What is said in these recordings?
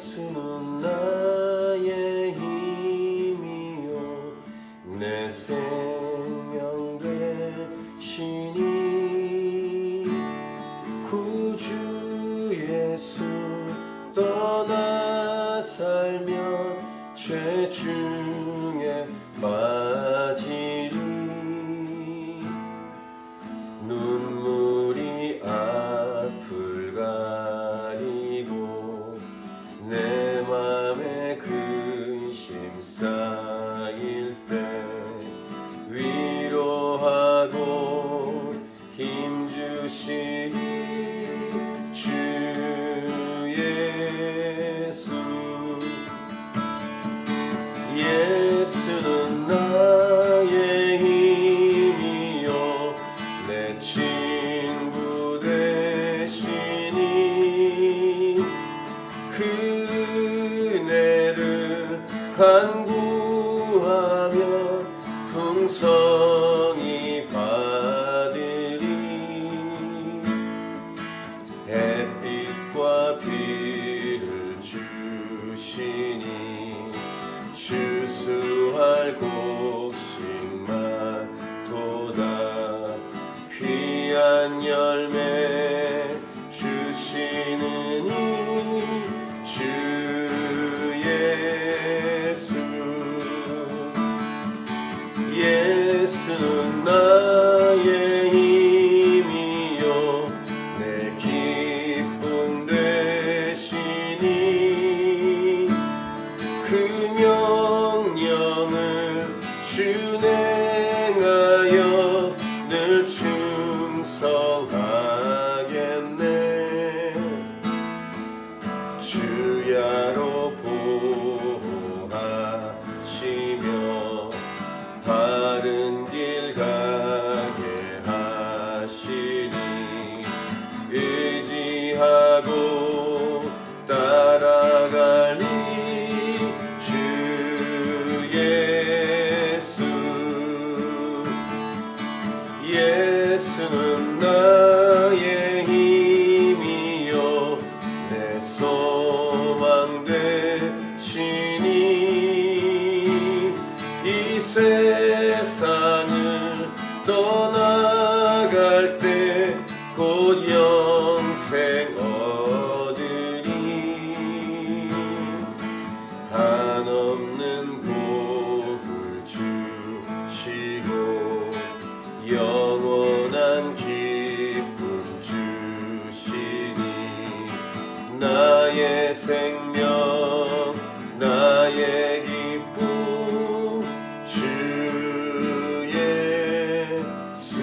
예수는 나의 힘이요 내 생명 되시니 구주 예수 떠나 살면 죄 중에 빠지리 눈물이 앞을 가리고 내 맘에 근심 쌓일 때 위로하고 힘주시니 주 예수 예수는 나의 힘이요 내 친구 되시니 그네를 간구하며 풍성히 받으리 햇빛과 비를 주시니 주수할 곡식마도다 귀한 열매 주시는 이 주 예수 예수는 나의 힘이요 내 기쁨 되시니 그 명령을 준행하여 늘 충성하겠네 주야로 보호하시며 바른 길 가게 하시니 의지하고 따라가리 주 예수 예수는 나의 힘이요 내 소망 되시니 이 세상을 떠나갈 때 곧 영생 얻으리 한없는 복을 주시고 영원한 기쁨 주시니 나의 생명 나의 기쁨 주 예수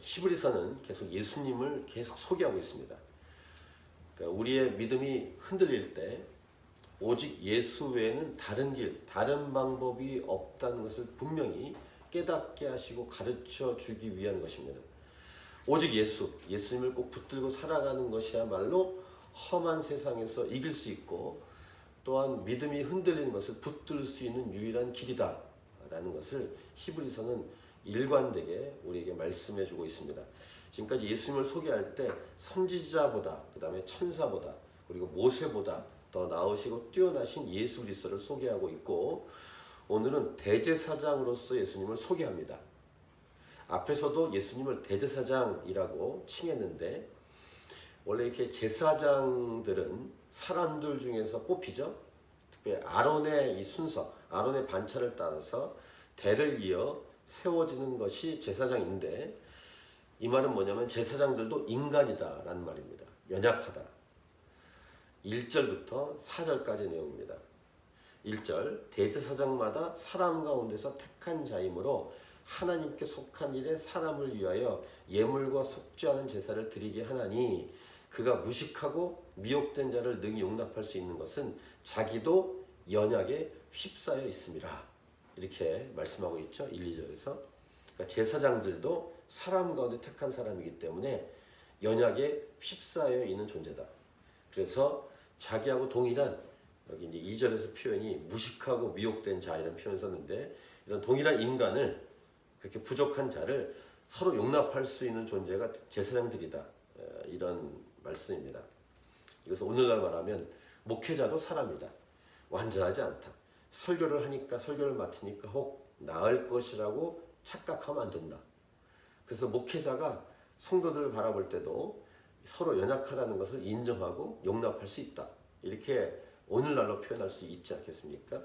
히브리서는 계속 예수님을 계속 소개하고 있습니다. 그러니까 우리의 믿음이 흔들릴 때 오직 예수 외에는 다른 길, 다른 방법이 없다는 것을 분명히 깨닫게 하시고 가르쳐 주기 위한 것입니다. 오직 예수님을 꼭 붙들고 살아가는 것이야말로 험한 세상에서 이길 수 있고 또한 믿음이 흔들리는 것을 붙들 수 있는 유일한 길이다 라는 것을 히브리서는 일관되게 우리에게 말씀해 주고 있습니다. 지금까지 예수님을 소개할 때 선지자보다 그 다음에 천사보다 그리고 모세보다 더 나으시고 뛰어나신 예수 그리스도를 소개하고 있고 오늘은 대제사장으로서 예수님을 소개합니다. 앞에서도 예수님을 대제사장이라고 칭했는데 원래 이렇게 제사장들은 사람들 중에서 뽑히죠. 특별히 아론의 이 순서, 아론의 반차를 따라서 대를 이어 세워지는 것이 제사장인데 이 말은 뭐냐면 제사장들도 인간이다 라는 말입니다. 연약하다. 1절부터 4절까지 내용입니다. 1절 대제사장마다 사람 가운데서 택한 자이므로 하나님께 속한 일에 사람을 위하여 예물과 속죄하는 제사를 드리게 하나니 그가 무식하고 미혹된 자를 능히 용납할 수 있는 것은 자기도 연약에 휩싸여 있습니다. 이렇게 말씀하고 있죠. 1, 2절에서. 그러니까 제사장들도 사람 가운데 택한 사람이기 때문에 연약에 휩싸여 있는 존재다. 그래서 자기하고 동일한 여기 이제 2절에서 표현이 무식하고 미혹된 자 이런 표현을 썼는데 이런 동일한 인간을 그렇게 부족한 자를 서로 용납할 수 있는 존재가 제사장들이다. 이런 말씀입니다. 이것을 오늘날 말하면 목회자도 사람이다. 완전하지 않다. 설교를 하니까 설교를 맡으니까 혹 나을 것이라고 착각하면 안 된다. 그래서 목회자가 성도들을 바라볼 때도 서로 연약하다는 것을 인정하고 용납할 수 있다. 이렇게 오늘날로 표현할 수 있지 않겠습니까?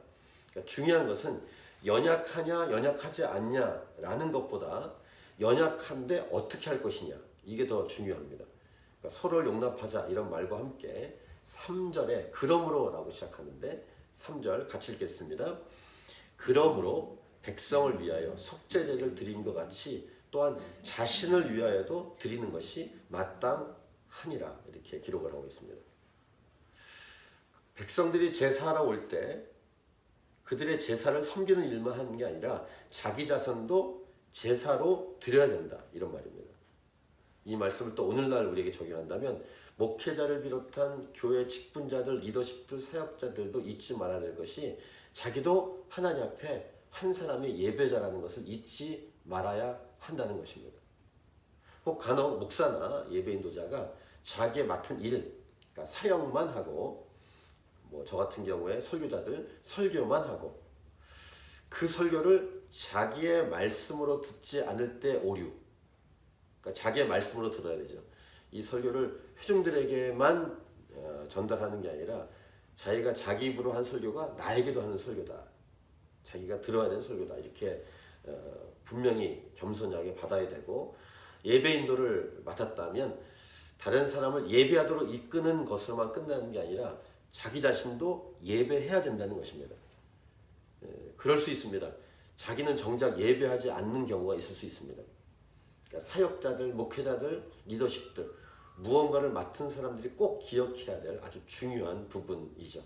그러니까 중요한 것은 연약하냐 연약하지 않냐라는 것보다 연약한데 어떻게 할 것이냐, 이게 더 중요합니다. 그러니까 서로를 용납하자 이런 말과 함께 3절에 그러므로 라고 시작하는데 3절 같이 읽겠습니다. 그러므로 백성을 위하여 속죄제를 드린 것 같이 또한 자신을 위하여도 드리는 것이 마땅하니라, 이렇게 기록을 하고 있습니다. 백성들이 제사하러 올 때 그들의 제사를 섬기는 일만 하는 게 아니라 자기 자손도 제사로 드려야 된다, 이런 말입니다. 이 말씀을 또 오늘날 우리에게 적용한다면 목회자를 비롯한 교회 직분자들, 리더십들, 사역자들도 잊지 말아야 될 것이 자기도 하나님 앞에 한 사람의 예배자라는 것을 잊지 말아야 한다는 것입니다. 혹 간혹 목사나 예배인도자가 자기의 맡은 일, 그러니까 사역만 하고, 저 같은 경우에 설교자들 설교만 하고, 그 설교를 자기의 말씀으로 듣지 않을 때 오류, 그러니까 자기의 말씀으로 들어야 되죠. 이 설교를 회중들에게만 전달하는 게 아니라 자기가 자기 입으로 한 설교가 나에게도 하는 설교다, 자기가 들어야 되는 설교다, 이렇게 분명히 겸손하게 받아야 되고, 예배 인도를 맡았다면 다른 사람을 예배하도록 이끄는 것으로만 끝나는 게 아니라 자기 자신도 예배해야 된다는 것입니다. 그럴 수 있습니다. 자기는 정작 예배하지 않는 경우가 있을 수 있습니다. 그러니까 사역자들, 목회자들, 리더십들, 무언가를 맡은 사람들이 꼭 기억해야 될 아주 중요한 부분이죠.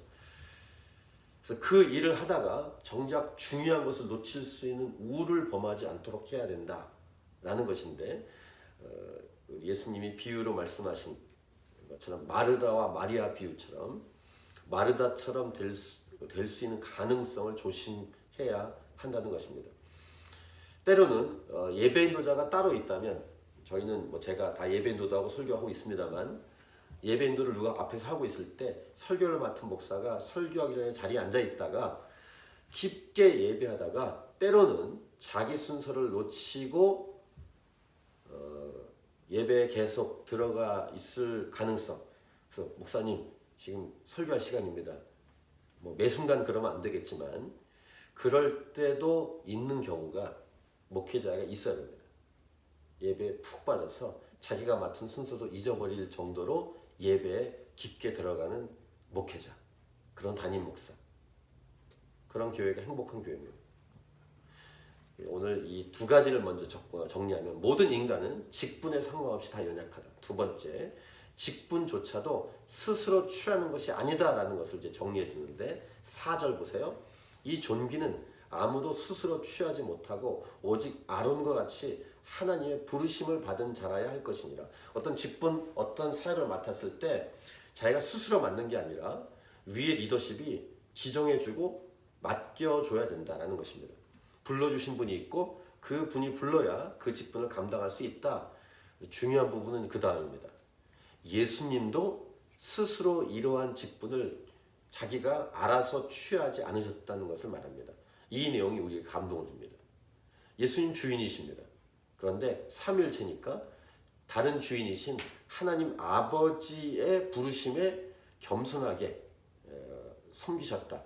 그래서 그 일을 하다가 정작 중요한 것을 놓칠 수 있는 우를 범하지 않도록 해야 된다라는 것인데, 예수님이 비유로 말씀하신 것처럼 마르다와 마리아 비유처럼 마르다처럼 될 수 있는 가능성을 조심해야 한다는 것입니다. 때로는 예배인도자가 따로 있다면, 저희는 제가 다 예배인도하고 설교하고 있습니다만, 예배인도를 누가 앞에서 하고 있을 때 설교를 맡은 목사가 설교하기 전에 자리에 앉아 있다가 깊게 예배하다가 때로는 자기 순서를 놓치고 예배에 계속 들어가 있을 가능성. 그래서 목사님 지금 설교할 시간입니다. 매 순간 그러면 안 되겠지만 그럴 때도 있는 경우가 목회자가 있어야 됩니다. 예배에 푹 빠져서 자기가 맡은 순서도 잊어버릴 정도로 예배에 깊게 들어가는 목회자, 그런 담임 목사, 그런 교회가 행복한 교회입니다. 오늘 이 두 가지를 먼저 정리하면, 모든 인간은 직분에 상관없이 다 연약하다. 두 번째, 직분조차도 스스로 취하는 것이 아니다라는 것을 이제 정리해 주는데, 4절 보세요. 이 존귀는 아무도 스스로 취하지 못하고 오직 아론과 같이 하나님의 부르심을 받은 자라야 할 것이니라. 어떤 직분, 어떤 사역을 맡았을 때 자기가 스스로 맡는 게 아니라 위의 리더십이 지정해주고 맡겨줘야 된다는 것입니다. 불러주신 분이 있고 그 분이 불러야 그 직분을 감당할 수 있다. 중요한 부분은 그 다음입니다. 예수님도 스스로 이러한 직분을 자기가 알아서 취하지 않으셨다는 것을 말합니다. 이 내용이 우리에게 감동을 줍니다. 예수님 주인이십니다. 그런데 삼위일체니까 다른 주인이신 하나님 아버지의 부르심에 겸손하게 섬기셨다,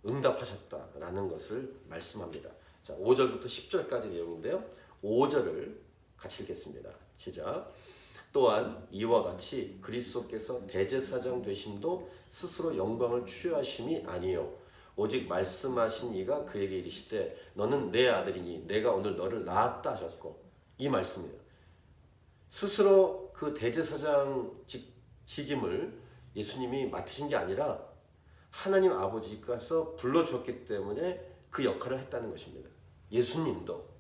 응답하셨다라는 것을 말씀합니다. 자, 5절부터 10절까지 내용인데요. 5절을 같이 읽겠습니다. 시작. 또한 이와 같이 그리스도께서 대제사장 되심도 스스로 영광을 취하심이 아니요 오직 말씀하신 이가 그에게 이르시되 너는 내 아들이니 내가 오늘 너를 낳았다 하셨고, 이 말씀이에요. 스스로 그 대제사장 직임을 예수님이 맡으신 게 아니라 하나님 아버지께서 불러주었기 때문에 그 역할을 했다는 것입니다. 예수님도.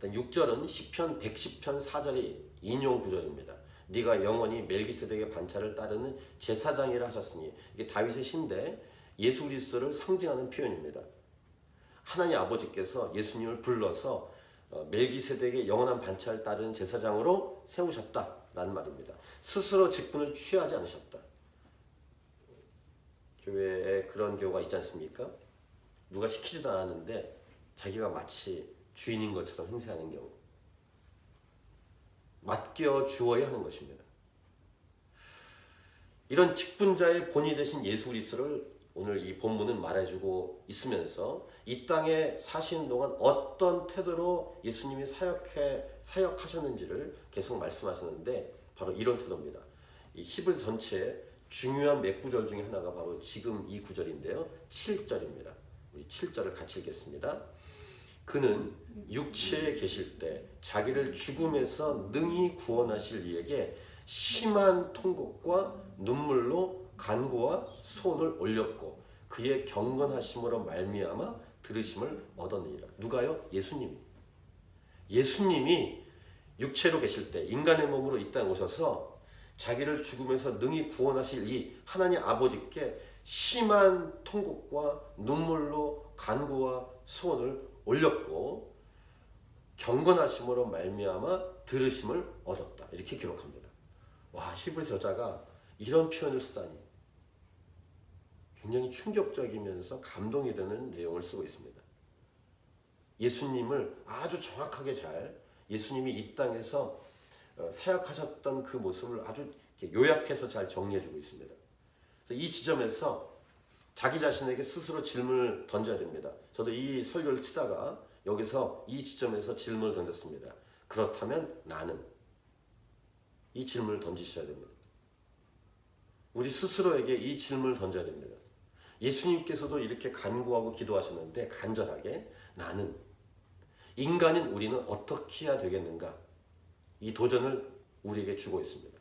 6절은 시편 110편 4절의 인용 구절입니다. 네가 영원히 멜기세덱의 반차를 따르는 제사장이라 하셨으니, 이게 다윗의 시인데 예수 그리스도를 상징하는 표현입니다. 하나님 아버지께서 예수님을 불러서 멜기세덱의 영원한 반차를 따르는 제사장으로 세우셨다라는 말입니다. 스스로 직분을 취하지 않으셨다. 교회에 그런 경우가 있지 않습니까? 누가 시키지도 않았는데 자기가 마치 주인인 것처럼 행세하는 경우. 맡겨 주어야 하는 것입니다. 이런 직분자의 본이 되신 예수 그리스도를 오늘 이 본문은 말해주고 있으면서 이 땅에 사시는 동안 어떤 태도로 예수님이 사역하셨는지를 계속 말씀하셨는데 바로 이런 태도입니다. 이 히브리 전체의 중요한 몇 구절 중에 하나가 바로 지금 이 구절인데요. 7절입니다. 우리 7절을 같이 읽겠습니다. 그는 육체에 계실 때 자기를 죽음에서 능히 구원하실 이에게 심한 통곡과 눈물로 간구와 소원을 올렸고 그의 경건하심으로 말미암아 들으심을 얻었느니라. 누가요? 예수님이 육체로 계실 때 인간의 몸으로 이 땅에 오셔서 자기를 죽음에서 능히 구원하실 이 하나님 아버지께 심한 통곡과 눈물로 간구와 소원을 올렸고 경건하심으로 말미암아 들으심을 얻었다. 이렇게 기록합니다. 와, 히브리 저자가 이런 표현을 쓰다니 굉장히 충격적이면서 감동이 되는 내용을 쓰고 있습니다. 예수님을 아주 정확하게 예수님이 이 땅에서 사역하셨던 그 모습을 아주 요약해서 잘 정리해주고 있습니다. 이 지점에서 자기 자신에게 스스로 질문을 던져야 됩니다. 저도 이 설교를 치다가 여기서 이 지점에서 질문을 던졌습니다. 그렇다면 나는? 이 질문을 던지셔야 됩니다. 우리 스스로에게 이 질문을 던져야 됩니다. 예수님께서도 이렇게 간구하고 기도하셨는데 간절하게 나는, 인간인 우리는 어떻게 해야 되겠는가? 이 도전을 우리에게 주고 있습니다.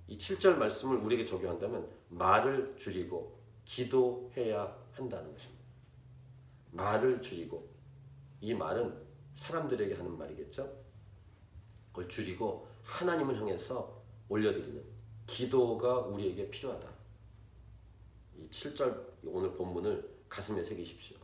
이 7절 말씀을 우리에게 적용한다면 말을 줄이고 기도해야 한다는 것입니다. 말을 줄이고, 이 말은 사람들에게 하는 말이겠죠. 그걸 줄이고 하나님을 향해서 올려드리는 기도가 우리에게 필요하다. 이 7절 오늘 본문을 가슴에 새기십시오.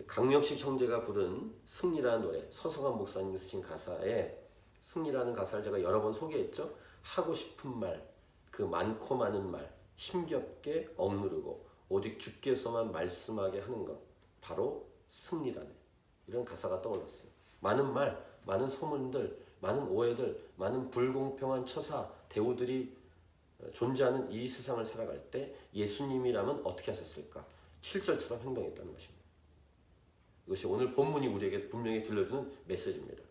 강명식 형제가 부른 승리라는 노래, 서성환 목사님이 쓰신 가사에 승리라는 가사를 제가 여러 번 소개했죠. 하고 싶은 말, 그 많고 많은 말, 힘겹게 억누르고 오직 주께서만 말씀하게 하는 것, 바로 승리라네. 이런 가사가 떠올랐어요. 많은 말, 많은 소문들, 많은 오해들, 많은 불공평한 처사, 대우들이 존재하는 이 세상을 살아갈 때 예수님이라면 어떻게 하셨을까? 7절처럼 행동했다는 것입니다. 이것이 오늘 본문이 우리에게 분명히 들려주는 메시지입니다.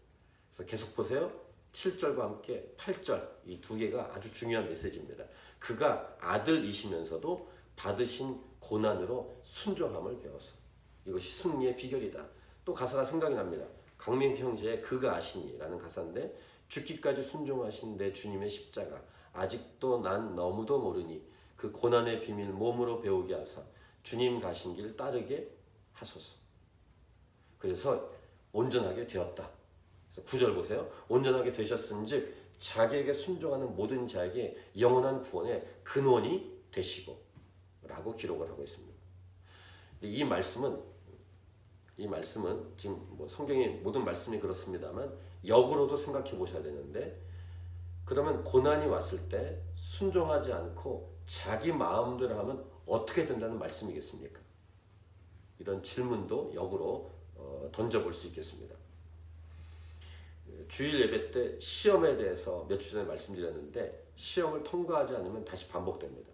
그래서 계속 보세요. 7절과 함께 8절, 이 두 개가 아주 중요한 메시지입니다. 그가 아들이시면서도 받으신 고난으로 순종함을 배워서, 이것이 승리의 비결이다. 또 가사가 생각이 납니다. 강명 형제의 그가 아시니라는 가사인데, 죽기까지 순종하신 내 주님의 십자가, 아직도 난 너무도 모르니 그 고난의 비밀 몸으로 배우게 하사 주님 가신 길 따르게 하소서. 그래서 온전하게 되었다. 그래서 9절 보세요. 온전하게 되셨은즉 자기에게 순종하는 모든 자에게 영원한 구원의 근원이 되시고 라고 기록을 하고 있습니다. 이 말씀은 지금 뭐 성경의 모든 말씀이 그렇습니다만 역으로도 생각해 보셔야 되는데, 그러면 고난이 왔을 때 순종하지 않고 자기 마음대로 하면 어떻게 된다는 말씀이겠습니까? 이런 질문도 역으로 던져볼 수 있겠습니다. 주일 예배 때 시험에 대해서 몇 주 전에 말씀드렸는데, 시험을 통과하지 않으면 다시 반복됩니다.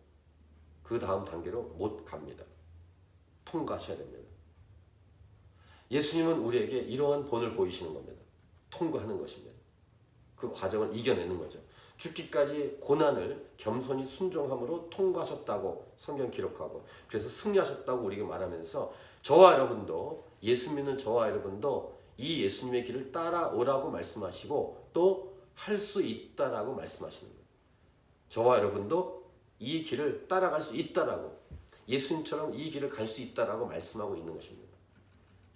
그 다음 단계로 못 갑니다. 통과하셔야 됩니다. 예수님은 우리에게 이러한 본을 보이시는 겁니다. 통과하는 것입니다. 그 과정을 이겨내는 거죠. 죽기까지 고난을 겸손히 순종함으로 통과하셨다고 성경 기록하고, 그래서 승리하셨다고 우리에게 말하면서 저와 여러분도, 예수 믿는 저와 여러분도 이 예수님의 길을 따라오라고 말씀하시고 또 할 수 있다라고 말씀하시는 거예요. 저와 여러분도 이 길을 따라갈 수 있다라고, 예수님처럼 이 길을 갈 수 있다라고 말씀하고 있는 것입니다.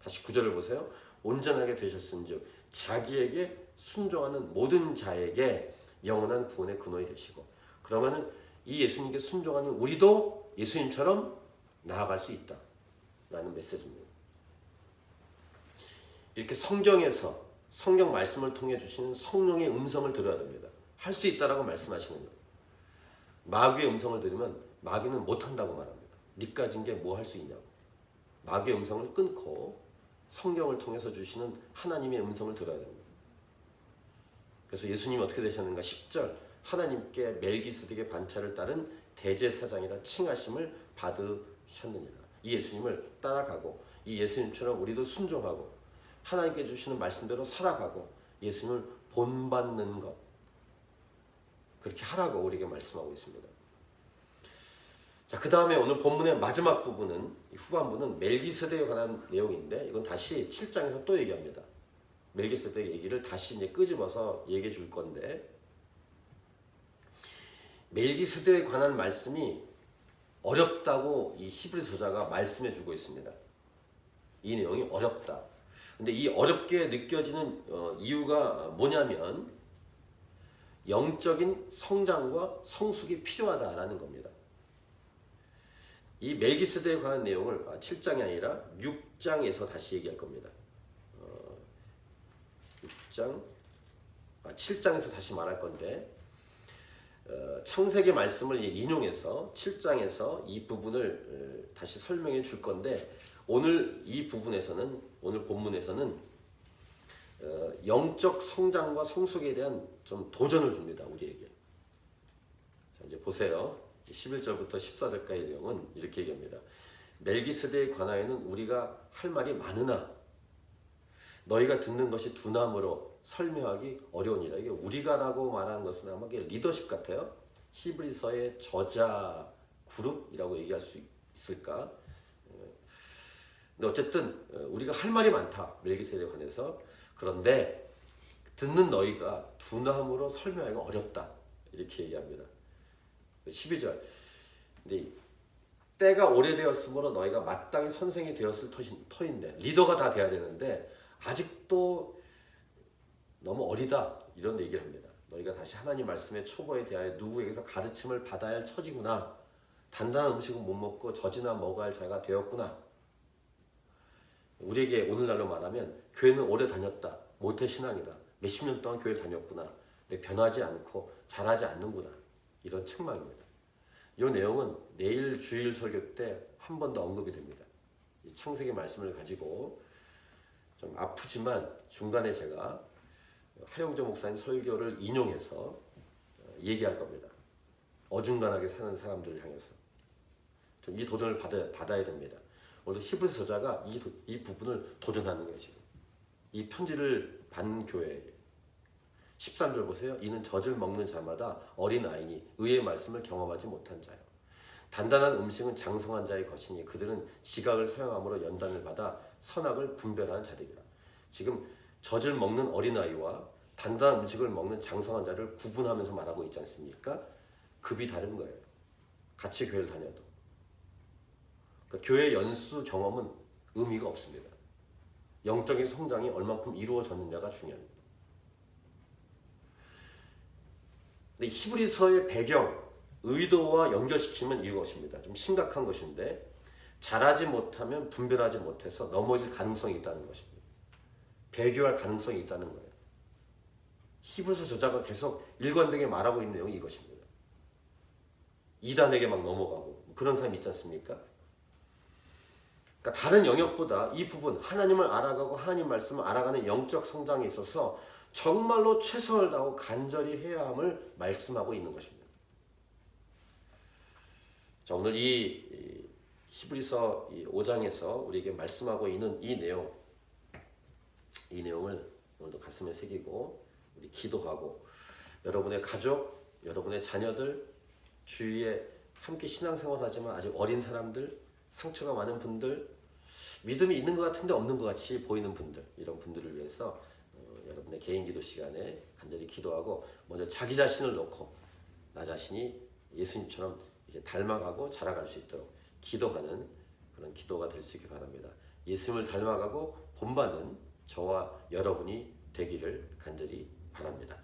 다시 9절을 보세요. 온전하게 되셨은즉 자기에게 순종하는 모든 자에게 영원한 구원의 근원이 되시고, 그러면은 이 예수님께 순종하는 우리도 예수님처럼 나아갈 수 있다라는 메시지입니다. 이렇게 성경에서 성경 말씀을 통해 주시는 성령의 음성을 들어야 됩니다. 할 수 있다라고 말씀하시는 거예요. 마귀의 음성을 들으면 마귀는 못한다고 말합니다. 니까 진 게 뭐 할 수 있냐고. 마귀의 음성을 끊고 성경을 통해서 주시는 하나님의 음성을 들어야 됩니다. 그래서 예수님이 어떻게 되셨는가? 10절 하나님께 멜기세덱의 반차를 따른 대제사장이라 칭하심을 받으셨느니라. 이 예수님을 따라가고 이 예수님처럼 우리도 순종하고 하나님께 주시는 말씀대로 살아가고 예수님을 본받는 것, 그렇게 하라고 우리에게 말씀하고 있습니다. 자, 그 다음에 오늘 본문의 마지막 부분은, 후반부는 멜기세덱에 관한 내용인데 이건 다시 7장에서 또 얘기합니다. 멜기세덱 얘기를 다시 이제 끄집어서 얘기해 줄 건데, 멜기세덱에 관한 말씀이 어렵다고 이 히브리 저자가 말씀해 주고 있습니다. 이 내용이 어렵다. 근데 이 어렵게 느껴지는 이유가 뭐냐면 영적인 성장과 성숙이 필요하다라는 겁니다. 이 멜기세덱에 관한 내용을 7장이 아니라 6장에서 다시 얘기할 겁니다. 7장에서 다시 말할 건데, 창세기 말씀을 인용해서 7장에서 이 부분을 다시 설명해 줄 건데, 오늘 이 부분에서는, 오늘 본문에서는 영적 성장과 성숙에 대한 좀 도전을 줍니다, 우리에게. 자, 이제 보세요. 11절부터 14절까지의 내용은 이렇게 얘기합니다. 멜기세덱에 관하여는 우리가 할 말이 많으나 너희가 듣는 것이 두나무로 설명하기 어려우니라. 이게 우리가라고 말하는 것은 아마 리더십 같아요. 히브리서의 저자 그룹이라고 얘기할 수 있을까? 근데 어쨌든 우리가 할 말이 많다, 멜기세덱에 관해서. 그런데 듣는 너희가 두나무로 설명하기가 어렵다, 이렇게 얘기합니다. 12절. 근데 때가 오래되었으므로 너희가 마땅히 선생이 되었을 터인데, 리더가 다 돼야 되는데 아직도 너무 어리다, 이런 얘기를 합니다. 너희가 다시 하나님 말씀의 초보에 대하여 누구에게서 가르침을 받아야 할 처지구나. 단단한 음식은 못 먹고 젖이나 먹어야 할 자가 되었구나. 우리에게 오늘날로 말하면 교회는 오래 다녔다, 모태신앙이다, 몇십 년 동안 교회를 다녔구나, 근데 변하지 않고 자라지 않는구나, 이런 책망입니다. 이 내용은 내일 주일 설교 때 한 번 더 언급이 됩니다. 이 창세기 말씀을 가지고 좀 아프지만 중간에 제가 하영조 목사님 설교를 인용해서 얘기할 겁니다. 어중간하게 사는 사람들을 향해서 좀 이 도전을 받아야 됩니다. 오늘 히브리서 저자가 이 부분을 도전하는 거예요. 지금 이 편지를 받는 교회에게. 13절 보세요. 이는 젖을 먹는 자마다 어린 아이니 의의 말씀을 경험하지 못한 자요. 단단한 음식은 장성한 자의 것이니 그들은 지각을 사용함으로 연단을 받아 선악을 분별하는 자들이라. 지금 젖을 먹는 어린 아이와 단단한 음식을 먹는 장성한 자를 구분하면서 말하고 있지 않습니까? 급이 다른 거예요. 같이 교회를 다녀도. 그러니까 교회 연수 경험은 의미가 없습니다. 영적인 성장이 얼만큼 이루어졌느냐가 중요합니다. 근데 히브리서의 배경, 의도와 연결시키면 이것입니다. 좀 심각한 것인데, 잘하지 못하면 분별하지 못해서 넘어질 가능성이 있다는 것입니다. 배교할 가능성이 있다는 거예요. 히브리서 저자가 계속 일관되게 말하고 있는 내용이 이것입니다. 이단에게 막 넘어가고 그런 사람이 있지 않습니까? 그러니까 다른 영역보다 이 부분, 하나님을 알아가고 하나님 말씀을 알아가는 영적 성장에 있어서 정말로 최선을 다하고 간절히 해야 함을 말씀하고 있는 것입니다. 자, 오늘 이 히브리서 5장에서 우리에게 말씀하고 있는 이 내용을 오늘도 가슴에 새기고 우리 기도하고, 여러분의 가족, 여러분의 자녀들, 주위에 함께 신앙생활하지만 아직 어린 사람들, 상처가 많은 분들, 믿음이 있는 것 같은데 없는 것 같이 보이는 분들, 이런 분들을 위해서 여러분의 개인 기도 시간에 간절히 기도하고, 먼저 자기 자신을 놓고 나 자신이 예수님처럼 닮아가고 자라갈 수 있도록 기도하는 그런 기도가 될 수 있기 바랍니다. 예수님을 닮아가고 본받는 저와 여러분이 되기를 간절히 바랍니다.